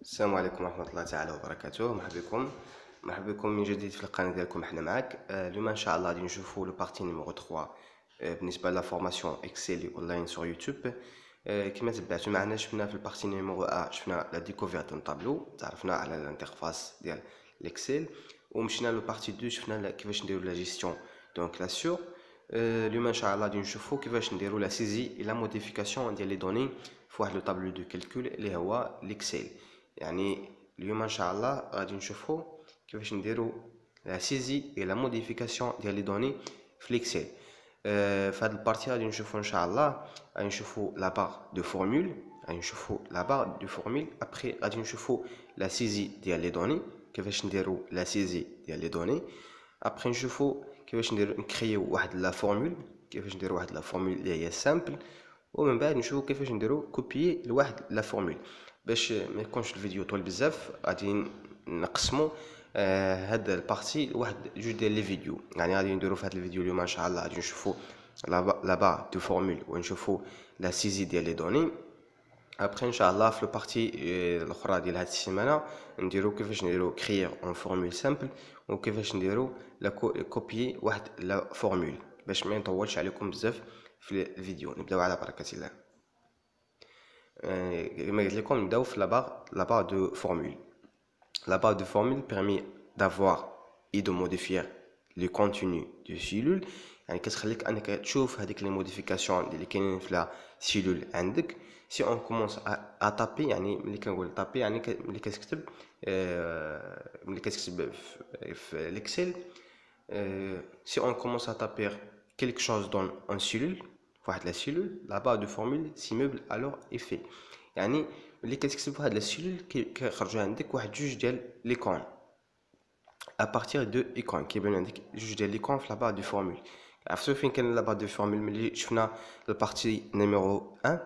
السلام عليكم ورحمة الله تعالى وبركاته. مرحبا بكم من جديد في القناة ديالكم. احنا معاك اليوم ان شاء الله غادي نشوفوا لو بارتي نيميرو 3 بالنسبة لا فورماسيون اكسل اونلاين سور يوتيوب. كما تبعتوا معنا شفنا في البارتي نيميرو 1 شفنا لا ديكوفيرت دون طابلو، تعرفنا على الانترفاس ديال الاكسل، ومشينا لو بارتي 2 شفنا كيفاش نديروا لا جيستيون دونك لا سور. اليوم ان شاء الله غادي نشوفوا كيفاش نديروا لا سيزي اي لا موديفيكاسيون ديال لي دوني في واحد لو طابلو دو كالكول اللي هو الاكسل. يعني اليوم ان شاء الله غادي نشوفوا كيفاش نديروا لا سيزي اي لا موديفيكاسيون ديال لي دوني في الاكسل. في هذه البارتي غادي نشوفوا ان شاء الله غادي نشوفوا لا بار دو فورمول، غادي نشوفوا لا بار دو فورمول ابري غادي نشوفوا لا سيزي ديال لي دوني، كيفاش نديروا لا سيزي ديال لي دوني. ابري نشوفوا كيفاش نديروا نكريو واحد لا فورمول، كيفاش نديروا واحد لا فورمول اللي هي سامبل، ومن بعد نشوفوا كيفاش نديروا كوبيي لواحد لا فورمول. باش ما يكونش الفيديو طويل بزاف غادي نقسموا هاد البارتي لواحد جوج ديال لي فيديو. يعني غادي نديروا في هاد الفيديو اليوم ان شاء الله غادي نشوفوا لا بار دو فورمول ونشوفوا لا سيزي ديال لي دوني. ابري ان شاء الله في البارتي الاخرى ديال هاد السيمانه نديروا كيفاش نديروا كريير اون فورمول سامبل، وكيفاش نديروا لا كوبيي واحد لا فورمول. باش ما نطولش عليكم بزاف في الفيديو نبداو على بركه الله. كما قلت لكم نبداو في la barre de formule. La barre de formule permet d'avoir et de modifier le contenu de cellule. يعني كتخليك انك تشوف هذيك لي موديفيكاسيون اللي كاينين في لا سيلول عندك. سي اون كومونس ا تابي، يعني ملي كنقول تابي يعني ملي كتكتب في الاكسل. سي اون كومونس ا تابير quelque chose dans un cellule واحد لا سيلول، لا بار دو فورمول سيمبل الوغ ايفي. يعني ملي كتكتب واحد لا سيلول كيخرجوا عندك واحد جوج ديال ليكون ا بارتير دو ايكون، كيبان عندك جوج ديال ليكون في لا بار دو فورمول. عرفتوا فين كاين لا بار دو فورمول ملي شفنا البارتي نيميرو 1؟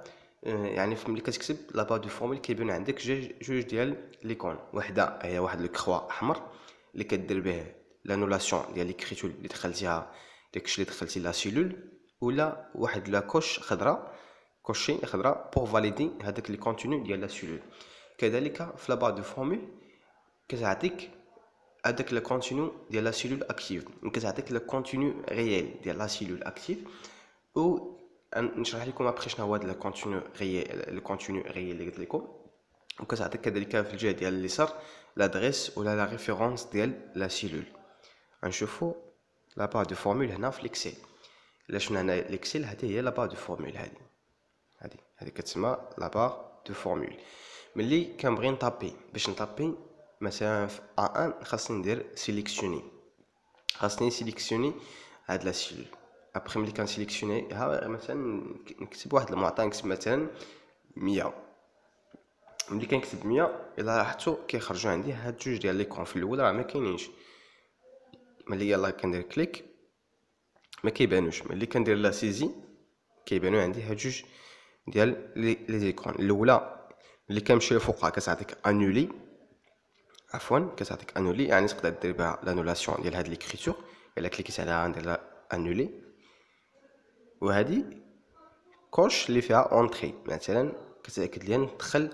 يعني ملي كتكتب لا بار دو فورمول كيبان عندك جوج ديال ليكون، وحده هي واحد لو كخوا احمر اللي كدير به لانولاسيون ديال ليكريتور اللي دخلتيها داكشي اللي دخلتي لا سيلول، ولا واحد لا كوش خضراء كوشي خضراء بور فاليدي هذاك لي كونتوني ديال لا سيلول. كذلك في لا بار دو فورمول كتعطيك هذاك لو كونتوني ديال لا سيلول اكتيف، كتعطيك لو كونتوني ريال ديال لا سيلول اكتيف. و نشرح لكم ابري شنو هو هذا لو كونتوني ريال اللي قلت لكم. وكتعطيك كذلك في الجهه ديال اليسار لادريس ولا لا ريفيرونس ديال لا سيلول. غنشوفوا لا بار دو فورمول هنا في الاكسل. الا شفنا هنا الاكسل هذه هي لا بار دو فورمول، هذه كتسمى لا بار دو فورمول. ملي كنبغي نطابي باش نطابي مثلا في A1 خاصني ندير سيليكسيوني، خاصني سيليكسيوني هاد لا سيلول. ابري ملي كنسيليكسيونيها مثلا نكتب واحد المعطى، نكتب مثلا 100. ملي كنكتب 100 الا لاحظتوا كيخرجوا عندي هاد جوج ديال ليكون. في الاول راه ما كاينينش، ملي يلاه كندير كليك ما كيبانوش. ملي كندير لا سيزي كيبانوا عندي هاد جوج ديال لي زيكون. الاولى اللي كنمشي لفوقها كتعطيك انولي، كتعطيك انولي يعني تقدر دير بها لانولاسيون ديال هاد ليكريتور. الا كليكيت عليها ندير لها انولي. وهذه كوش اللي فيها اونطري، مثلا كتاكد لي ندخل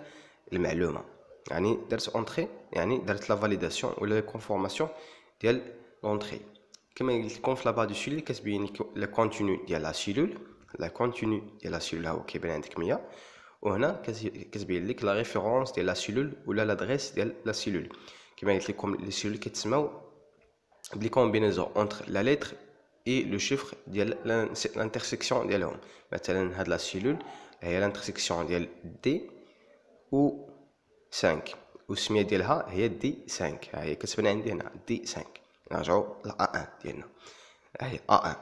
المعلومه، يعني درت اونطري يعني درت لا فاليداسيون ولا كونفورماسيون ديال لونطري. كما قلت لكم في لا بار دو سيلول كتبين لك لو كونتوني ديال لا سيلول، لا كونتوني ديال لا سيلول هو كيبان عندك 100. وهنا كتبين لك لا ريفيرونس ديال لا سيلول ولا لادريس ديال لا سيلول. كما قلت لكم لي سيلول كيتسموا بلي كومبينيزون اونتر لا لتر اي لو شيفر ديال الانترسيكسيون ديالهم. مثلا هاد لا سيلول هي الانترسيكسيون ديال دي و 5، والسميه ديالها هي دي 5. ها هي كتبان عندي هنا دي 5. نرجعوا ل A1 ديالنا، ها هي A1.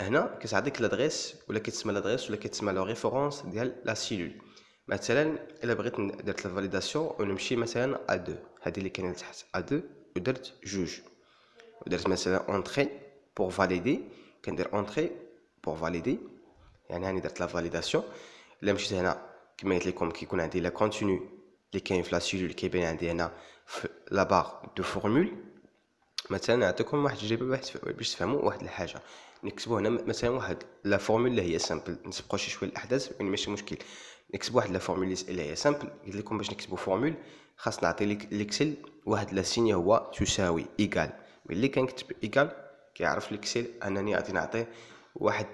هنا كتعطيك لادريس ولا كيتسمى لادريس ولا كيتسمى لو ريفيرونس ديال لا سيلول. مثلا الا بغيت درت لا فاليداسيون ونمشي مثلا A2، هذه اللي كاينه لتحت A2، ودرت جوج، ودرت مثلا اونطري بور فاليدي. كندير اونطري بور فاليدي يعني هاني درت لا فاليداسيون. الا مشيت هنا كما قلت لكم كيكون عندي لا كونتوني اللي كاين في لا سيلول كيبان عندي هنا في لا بار دو فورمول. مثلا نعطيكم واحد التجربه باش تفهموا واحد الحاجه. نكتبوا هنا مثلا واحد لا فورمول اللي هي سامبل، نسبقوا شويه الاحداث يعني ماشي مشكل. نكتب واحد لا فورمول اللي هي سامبل. قلت لكم باش نكتبوا فورمول خاص نعطي ليكسل واحد لا سيني هو تساوي ايكال. ملي كنكتب ايكال كيعرف ليكسل انني غادي نعطيه واحد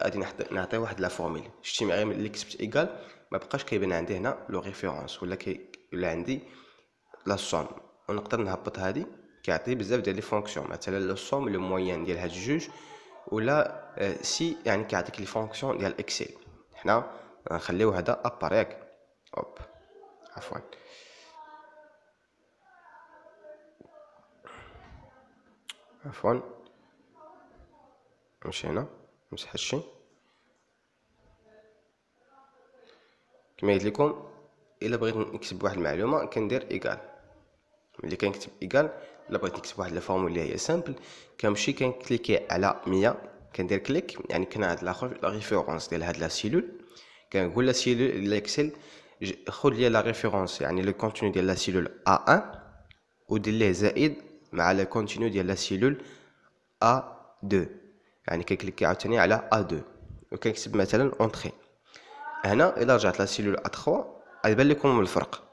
غادي نعطيه واحد لا فورمول. شتي غير ملي كتبت ايكال ما بقاش كيبان عندي هنا لو ريفيرونس ولا عندي لا سوم، ونقدر نهبط هذه كيعطي بزاف ديال لي فونكسيون، مثلا لو سوم لو موين ديال هاد الجوج، ولا سي يعني كيعطيك لي فونكسيون ديال اكسل. حنا نخليو هذا ابار ياك اوب عفوا عفوا مشينا نمسح هادشي. كما قلت لكم الا بغيت نكتب واحد المعلومه كندير ايكال. ملي كنكتب ايكال الا بغيت نكتب واحد لا فورمول اللي هي سامبل كنمشي كنكليكي على 100 كندير كليك، يعني كنعاد لاخر لا ريفيرونس ديال هاد لا سيلول كنقول لا سيلول الاكسل خذ لي لا ريفيرونس يعني لو كونتوني ديال لا سيلول A1 ودير ليه زائد مع لو كونتوني ديال لا سيلول A2، يعني كنكليكي عاوتاني على A2 وكنكتب مثلا اونطري. هنا الا رجعت لا سيلول A3 غيبان لكم الفرق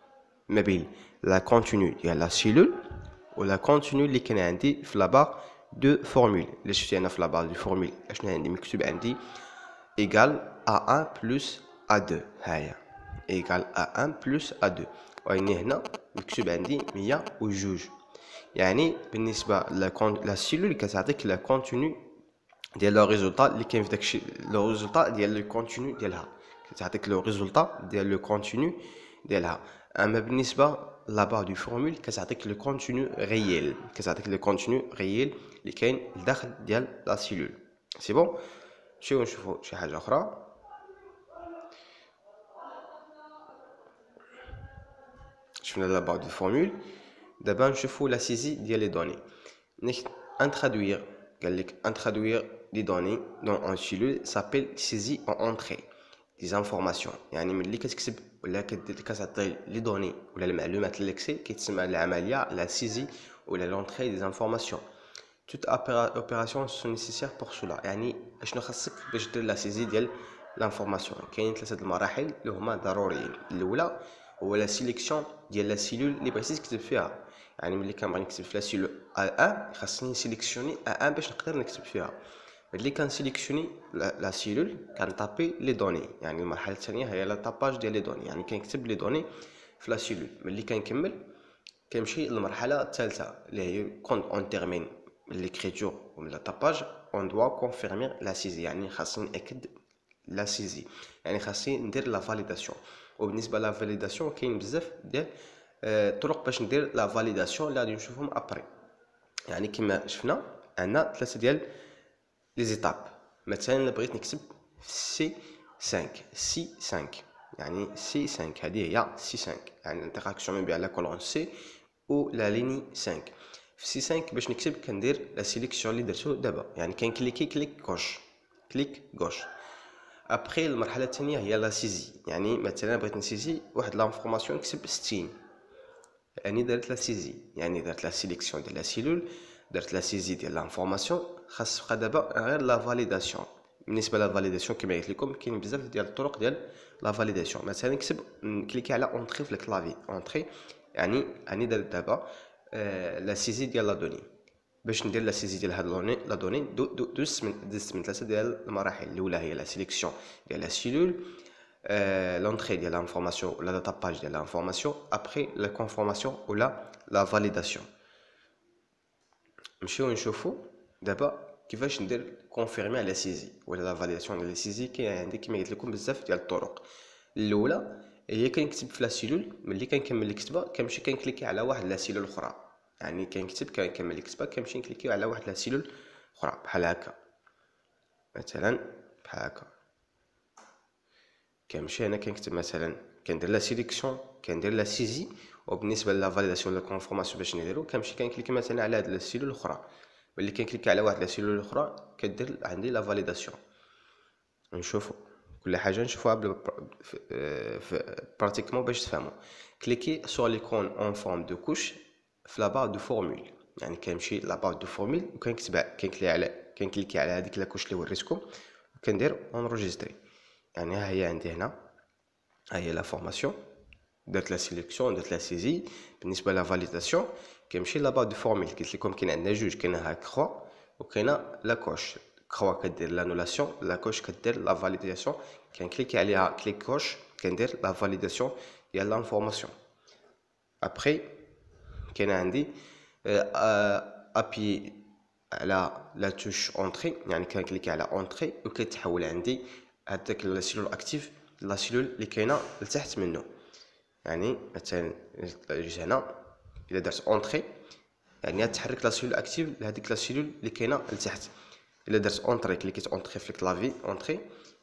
ما بين لا كونتوني ديال لا سيلول ولا كونتوني اللي كان عندي في لابار دو فورمول. اللي شفتي انا في لابار دو فورمول اشنو عندي مكتوب عندي ايكال A1 بلس A2 هاهي ايكال A1 بلس A2، وهنا هنا مكتوب عندي 102. يعني بالنسبه لا سيلول كتعطيك لا كونتوني ديال لو ريزولطا اللي كاين في داكشي، لو ريزولطا ديال لو كونتوني ديالها كتعطيك لو ريزولطا ديال لو كونتوني ديالها. اما بالنسبه لابار دو فورمول كتعطيك لو كونتوني ريال، كتعطيك لو كونتوني ريال اللي كاين لداخل ديال لا سيلول. سي بون نمشيو نشوفو شي حاجه اخرى. شفنا لابار دو فورمول، دابا نشوفو لا سيزي ديال لي دوني. انترادوير قال لك انترادوير دي دوني دون ان سيلول سابيل سيزي en entrée des informations. يعني ملي كتكتب ولا كتعطي لي دوني ولا المعلومات للاكسل كيتسمى العمليه لا سيزي ولا لونطري دي انفورماسيون. توت اوبيراسيون سو نيسيسير بور سولا، يعني اشنو خاصك باش دير لا سيزي ديال لانفورماسيون. كاينين ثلاثه المراحل اللي هما ضروريين. الاولى هو لا سيليكسيون ديال لا سيلول اللي بغيتي تكتب فيها، يعني ملي كنبغي نكتب في لا سيلول A1 خاصني نسيليكسيوني A1 باش نقدر نكتب فيها. ملي كنسيليكسيوني لا سيلول كنطابي لي دوني، يعني المرحله الثانيه هي لا طاباج ديال لي دوني، يعني كنكتب لي دوني في لا سيلول. ملي كنكمل كنمشي للمرحله الثالثه اللي هي كونت اون تيرمين ليكريتور ولا لا طاباج اون دوا كونفيرمير لا سيزي، يعني خاصني ناكد لا سيزي، يعني خاصني ندير لا فاليداسيون. وبالنسبه لا فاليداسيون كاين بزاف ديال طرق باش ندير لا فاليداسيون اللي غادي نشوفهم ابري. يعني كما شفنا عندنا ثلاثه ديال لي زيتاب. مثلا الا بغيت نكتب سي 5 سي 5 يعني سي 5 هذه هي سي 5 يعني الانتراكسيون ما بين لا كولون سي و لا ليني 5. في سي 5 باش نكتب كندير لا سيليكسيون اللي درتو دابا، يعني كنكليكي كليك غوش كليك غوش. ابري المرحله الثانيه هي لا سيزي، يعني مثلا بغيت نسيزي واحد لانفورماسيون نكتب 60 يعني درت لا سيزي، يعني درت لا سيليكسيون ديال لا سيلول، درت لا سيزي ديال لانفورماسيون. خاص بقى دابا غير لا فاليداسيون. بالنسبه لا فاليداسيون كما قلت لكم كاين بزاف ديال الطرق ديال لا فاليداسيون. مثلا نكتب نكليكي على اونطري في الكلافي اونطري، يعني درت دابا لا سيزي ديال لا دوني. باش ندير لا سيزي ديال هاد لا دوني دوزت من ثلاثه ديال المراحل. الاولى هي لا سيليكسيون ديال لا سيلول، l'entrée de l'information ou la data page de l'information, après la conformation ou la validation. نمشيو نشوفو دابا كيفاش ندير كونفيرمي على سيزي ولا لا فاليداسيون ديال سيزي. كاين عندي كما قلت لكم بزاف ديال الطرق. الاولى هي كنكتب في لا سيلول، ملي كنكمل الكتابه كنمشي كنكليكي على واحد لا سيلول اخرى، يعني كنكتب كنكمل الكتابه كنمشي نكليكي على واحد لا سيلول اخرى بحال هكا، مثلا بحال هكا. كنمشي هنا كنكتب مثلا كندير لا سيليكسيون كندير لا سيزي. وبالنسبه لا فاليداسيون ولا كونفورماسيون باش نديرو كنمشي كنكليكي مثلا على هاد لا سيلول الاخرى. ملي كنكليكي على واحد لا سيلول اخرى كدير عندي لا فاليداسيون. نشوفو كل حاجه نشوفوها براتيكمون باش تفهموا. كليكي سور ليكون اون فورم دو كوش في لا بار دو فورمول، يعني كنمشي لا بار دو فورمول وكنكتب كنكليكي على هذيك لا كوش اللي وريتكم وكندير اونجستري. يعني ها هي عندي هنا ها هي لا فورماسيون، درت لا سيليكسيون، درت لا سيزي. بالنسبه لا فاليداسيون كنمشي لابا دو فورميل، قلت لكم كاين عندنا جوج، كاينه ها كرو وكاينه لا كوش. كرو كدير لانولاسيون، لا كوش كدير لا فاليداسيون. كنكليكي عليها كليك كوش كندير لا فاليداسيون ديال لانفورماسيون. ابري كاين عندي ابي على لا توش اونطري، يعني كنكليكي على اونطري وكيتحول عندي هذاك لا سيلول اكتيف لا سيلول اللي كاينه لتحت منه. يعني مثلا جيت هنا الا درت اونطري يعني تحرك لا سيلول اكتيف لهذيك لا سيلول اللي كاينه لتحت. الا درت اونطري كليكيت اونطري في الكلافي اونطري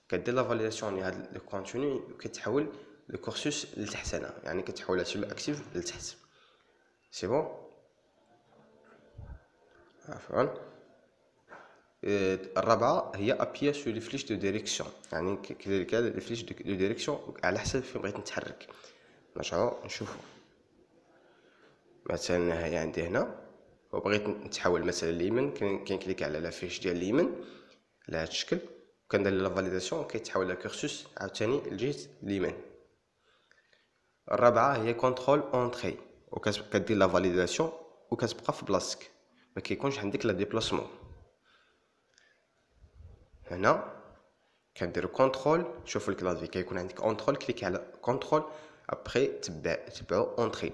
كدير لا فاليداسيون ديال هذا لو كونتوني وكتحول لو كورسوس لتحت هنا، يعني كتحول لا سيلول اكتيف لتحت. سي بون. عفوا. الرابعه هي ابيا سو لي فليش دو ديريكسيون، يعني كذلك لي فليش دو ديريكسيون على حسب فين بغيت نتحرك. نرجعو نشوفو مثلا هي عندي هنا وبغيت نتحول مثلا اليمين، كنكليك على لا فيش ديال اليمين على هذا الشكل وكندير لا فاليداسيون كيتحول لا كورسوس عاوتاني لجهه اليمين. الرابعه هي كونترول اونطري، وكدير لا فاليداسيون وكتبقى في بلاصتك، ما كيكونش عندك لا ديبلاسمون. هنا كندير كونترول، شوف الكلافي كيكون عندك كونترول، كليك على كونترول ابري تبعو اونطري،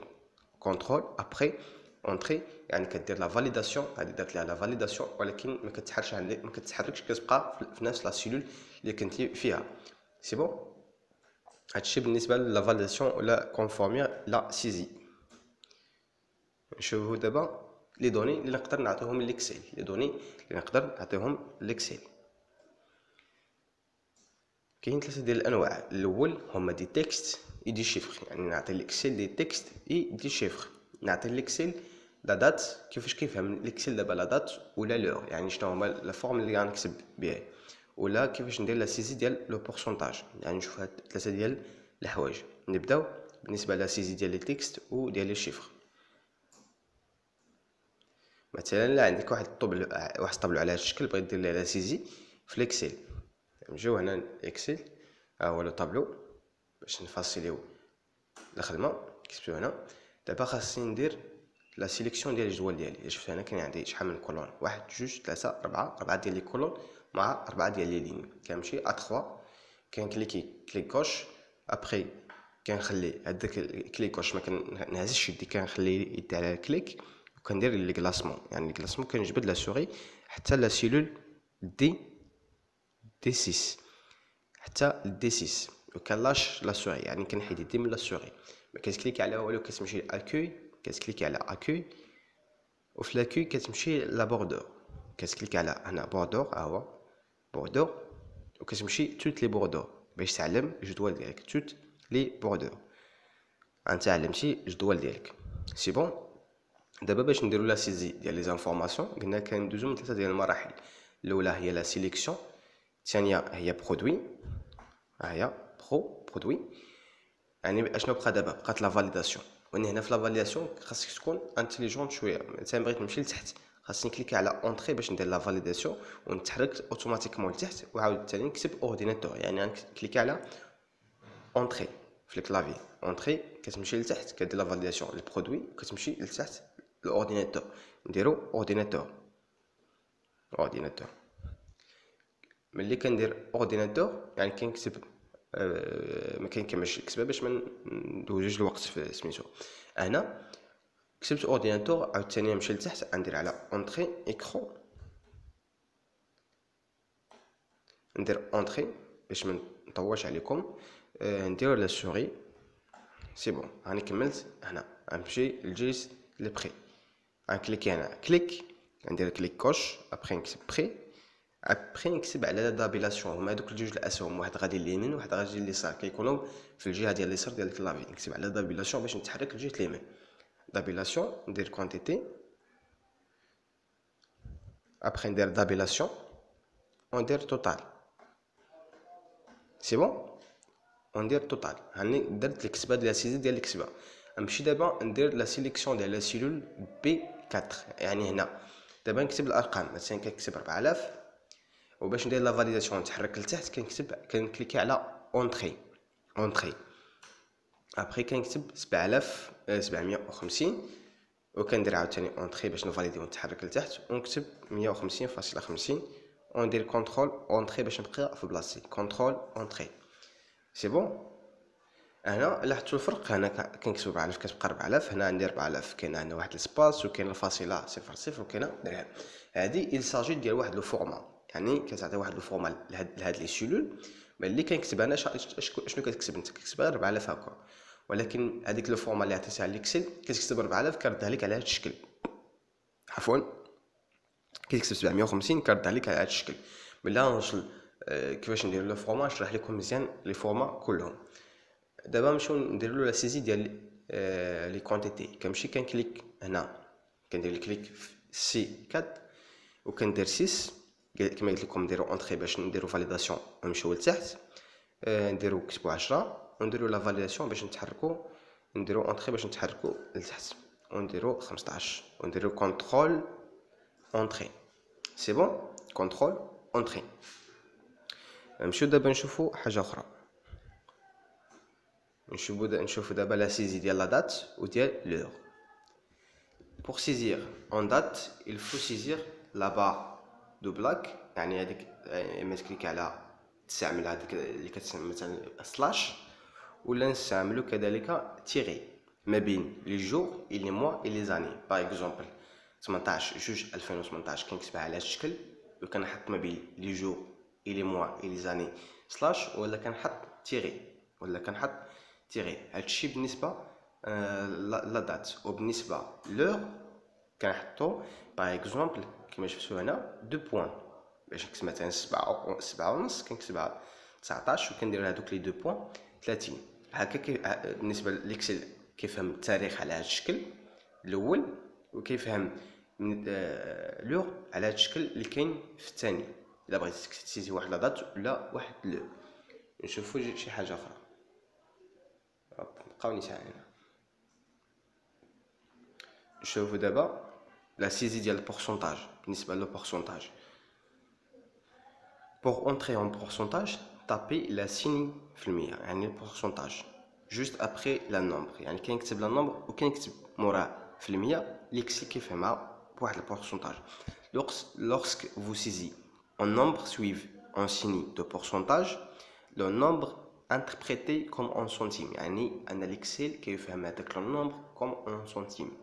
كونترول ابري اونطري، يعني كدير لا فاليداسيون. هادي درت لها لا فاليداسيون ولكن ما كتحركش عندك، ما كتحركش، كتبقى في نفس لا سيلول اللي كنتي فيها. سي بون. هادشي بالنسبه لا فاليداسيون ولا كونفورمير لا سيزي. نشوفو دابا لي دوني اللي نقدر نعطيهم ليكسيل، لي دوني اللي نقدر نعطيهم ليكسيل. كاين ثلاثه ديال الانواع. الاول هما دي تكست اي دي شيفر، يعني نعطي ليكسيل دي تكست اي دي شيفر. نعطي ليكسيل لا دات، كيفاش كيفهم ليكسيل دابا لا دات ولا لور، يعني شنو هما لا فورم اللي غنكتب بها، ولا كيفاش ندير لا سيزي ديال لو بورسونتاج. يعني نشوف هاد ثلاثه ديال الحوايج. نبداو بالنسبه لا سيزي ديال لي تكست و ديال لي شيفر. مثلا لا عندك واحد الطبل على هذا الشكل بغيت دير ليه لا سيزي في ليكسيل، نجيو هنا اكسل، ها هو لو طابلو باش نفاصيليو الخدمه. كتبتو هنا. دابا خاصني ندير لا سيليكسيون ديال الجدول ديالي. شفت هنا كاين عندي شحال من كولون، 1 2 3 4 ديال لي كولون مع 4 ديال لي لين. كنمشي ا 3 كنكليكي كليك كوش، ابري كنخلي هذاك كليك كوش ما كنهزش يدي، كنخلي يدي على الكليك وكندير لي كلاسمون. يعني الكلاسمون كنجبد لا سوري حتى لا سيلول دي 6 حتى دي 6 وكنلاش لا سوري، يعني كنحيد يدي من لا سوري. ما كتكليكي على والو، كتمشي لاكوي، كتكليكي على اكوي، وفي لاكوي كتمشي لا بوردور، كتكليكي على هنا بوردور، ها هو بوردور، وكتمشي توت لي بوردور باش تعلم الجدول ديالك. توت لي بوردور انت علمتي الجدول ديالك. سي بون. دابا باش نديرو لا سيزي ديال لي زانفورماسيون قلنا كندوزو من ثلاثه ديال المراحل. الاولى هي لا سيليكسيون، الثانيه هي برودوي، ها هي برودوي. يعني اشنو بقى دابا؟ بقات لا فاليداسيون. وانا هنا في لا فاليداسيون خاصك تكون انتيليجونت شويه. مثلا بغيت نمشي لتحت خاصني نكليكي على اونطري باش ندير لا فاليداسيون ونتحرك اوتوماتيكمون لتحت، وعاود ثاني نكتب اورديناتور. يعني نكليكي على اونطري في الكلافي، اونطري كتمشي لتحت كدير لا فاليداسيون البرودوي، وكتمشي لتحت الاورديناتور نديرو اورديناتور. ملي كندير اورديناتور يعني كنكتب ما كنكملش الكتابه باش ما ندوزوش الوقت في سميتو. هنا كتبت اورديناتور، عاوتاني نمشي لتحت ندير على اونطري ايكرون، ندير اونطري باش ما نطولش عليكم. نديرو لا سوري. سي بون. هاني كملت. هنا غنمشي للجلس لي بري، غنكليكي هنا كليك، ندير كليك كوش، ابري نكتب بري، ابري نكتب على دابيلاسيون. هما هادوك الجوج الاسهم، واحد غادي لليمين وواحد غادي لليسار، كيكونوا في الجهه ديال اليسار ديال الكلافي. نكتب على دابيلاسيون باش نتحرك لجهه اليمين. دابيلاسيون ندير كونتيتي، ابري ندير دابيلاسيون وندير توتال. سي بون. وندير توتال. هاني درت الكتابه ديال سيزي ديال الكتابه. نمشي دابا ندير لا سيليكسيون ديال لا سيلول بي 4. يعني هنا دابا نكتب الارقام، مثلا كنكتب 4000، وباش ندير لا فاليداسيون نتحرك لتحت كنكتب كنكليكي على اونطري. ابخي كنكتب 7750 وكندير عاوتاني اونطري باش نفاليدي ونتحرك لتحت ونكتب 150.50 وندير كونترول اونطري باش نبقى في بلاصتي كونترول اونطري سي بون. هنا لاحظتوا الفرق، هنا كنكتب 4000 كتبقى 4000، هنا عندي 4000 كاين عندنا واحد السباس وكاين الفاصله 00 وكاين درهم. هادي il s'agit ديال واحد لو فورما، يعني كتعطي واحد لو فورما لهاد لي سيلول ملي كنكتب انا شنو كتكتب انت كتكتب 4000 هكا، ولكن هذيك لو فورما اللي عطيتها ليكسل كتكتب 4000 كردها لك على هاد الشكل، عفوا كتكتب 750 كردها لك على هاد الشكل. ملي نوصل كيفاش ندير لو فورما نشرح لكم مزيان لي فورما كلهم. دابا نمشيو نديرو لا سيزي ديال لي كونتيتي. كنمشي كنكليك هنا كندير الكليك في سي 4 وكندير 6 كما قلت لكم نديرو اونطري باش نديرو فاليداسيون ونمشيو لتحت، نديرو كتبو 10 ونديرو لا فاليداسيون باش نتحركو، نديرو اونطري باش نتحركو لتحت ونديرو 15 ونديرو كونترول اونطري سي بون كونترول اونطري. نمشيو دابا نشوفو حاجه اخرى، نشوفو دابا لا سيزي ديال لا دات وديال l'heure. Pour saisir en date, il faut saisir la barre de black، يعني هذيك اما تكليك على تستعمل هذيك اللي كتسمى مثلا سلاش، ولا نستعملو كذلك تيغي ما بين لي جور اي لي موا اي لي زاني. باغ اكزومبل 18 جوج 2018 كنكتبها على هذا الشكل وكنحط ما بين لي جور اي لي موا اي لي زاني سلاش، ولا كنحط تيغي ولا كنحط تيغي. هادشي بالنسبه لا دات. وبالنسبه لور كنحطو باغ اكزومبل كما شفتو هنا 2 بوين باش نكتب مثلا 7 ونص كنكتبها 19 وكندير هادوك لي 2 بوين 30 هكا. بالنسبه للإكسل كيفهم التاريخ على هذا الشكل الاول، وكيفهم لور على هذا الشكل اللي كاين في الثاني. الا بغيتي تسيزي واحد لا دات ولا واحد لو. نشوفوا شي حاجه اخرى بقاو نيشان هنا. نشوفوا دابا لا سيزي ديال البورسونتاج. بالنسبه لو بورسونتاج pour entrer en pourcentage tapez la signe في المية، يعني البورسونتاج juste après la nombre، يعني كاين يكتب لا نومبر وكاين يكتب موراه في المية. ليكسل كيفهمها بواحد البورسونتاج. lorsque vous saisissez un nombre suivi en signe de pourcentage le nombre interprété comme en centimes، يعني ان ليكسل كيفهم هذاك لو نومبر كوم en centimes.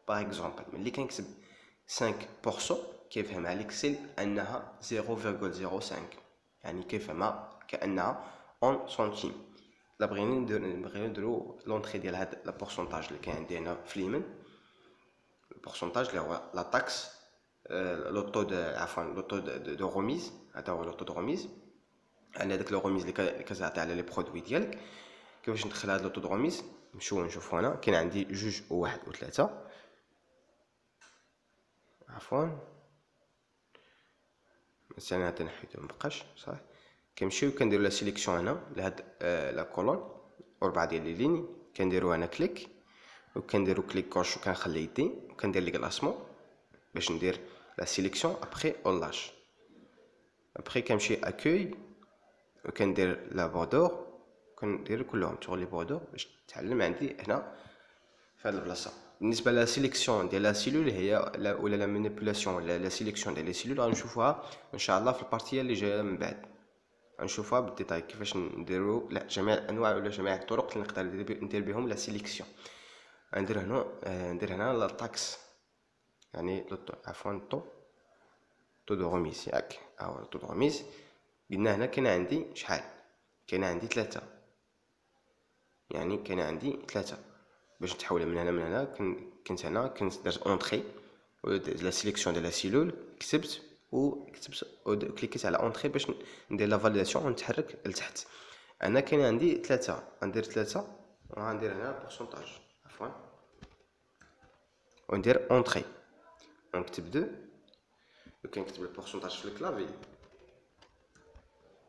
باغ اكزومبل ملي كنكتب 5% كيفهمها ليكسل انها 0.05، يعني كيفهمها كانها اون سنتيم. لا بغينا نديرو لونطري ديال هاد لا بورسونتاج اللي كاين عندي هنا في اليمين، البورسونتاج اللي هو لا تاكس لو طو عفوا لو طو دو روميز. هذا هو لو طو دو روميز، يعني هذاك لو روميز اللي كتعطي على لي برودوي ديالك. كيفاش ندخل هاد لو طو دو روميز؟ نمشيو نشوفو هنا كاين عندي 2 و1 و3 عفوا مثلا هذا نحيدو مبقاش صح. كنمشيو كنديرو لا سيليكسيون هنا لهاد لا كولون وربعه ديال لي لين، كنديرو هنا كليك وكنديرو كليك كوش وكنخلي يدي وكندير لي كلاسمون باش ندير لا سيليكسيون. ابخي اولاش ابخي كنمشي اكوي وكندير لا بوردور كندير كلهم تغول لي بوردور باش تعلم عندي هنا في هاد البلاصه. بالنسبه لا سيليكسيون ديال لا سيلول هي ولا لا مانيبيولاسيون ولا لا سيليكسيون ديال لي سيلول غنشوفوها ان شاء الله في البارتيه اللي جايه من بعد. غنشوفوها بالديتاي كيفاش نديرو جميع الانواع ولا جميع الطرق اللي نقدر ندير بهم لا سيليكسيون. ندير هنا لا تاكس، يعني عفوا طو دو روميز ياك. ها طو دو روميز قلنا هنا كاين عندي شحال؟ كاين عندي 3، يعني كاين عندي 3 باش نتحول من هنا كنت هنا درت اونطري لا سيليكسيون ديال لا سيلول كتبت وكليكيت على اونطري باش ندير لا فاليداسيون ونتحرك لتحت. انا كاين عندي 3 غندير 3 وغندير هنا بورسونتاج عفوا وندير اونطري ونكتب 2 وكنكتب البورسونتاج في الكلافي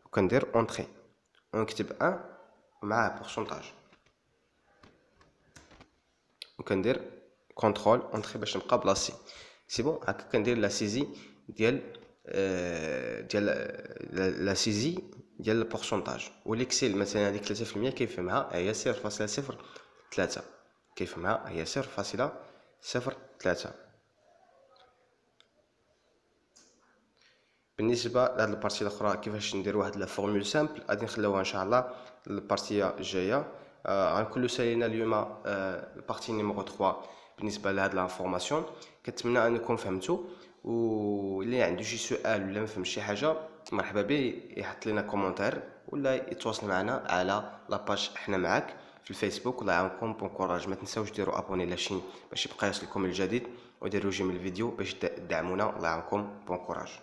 وكندير اونطري ونكتب 1 مع بورسونتاج وكندير كونترول اونطري باش نبقى بلاصتي. سي بون هكا كندير لا سيزي ديال لا سيزي ديال البورسونتاج. وليكسيل مثلا هذيك 3% كيفهمها هي 0.0 3. كيفهمها؟ هي 0.03. بالنسبه لهاد البارتي الاخرى كيفاش نديرو واحد لا فورمول سامبل غادي نخليوها ان شاء الله البارتيه الجايه. غنكونوا سالينا اليوم البارتي نيميرو 3 بالنسبه لهاد لانفورماسيون. كنتمنى انكم فهمتوا، واللي عنده شي سؤال ولا ما فهمش شي حاجه مرحبا به يحط لنا كومونتير ولا يتواصل معنا على لاباج احنا معاك في الفيسبوك. الله يعاونكم، بون كوراج. ما تنساوش ديروا ابوني لاشين باش يبقى يوصلكم الجديد، وديروا جيم الفيديو باش تدعمونا. الله يعاونكم، بون كوراج.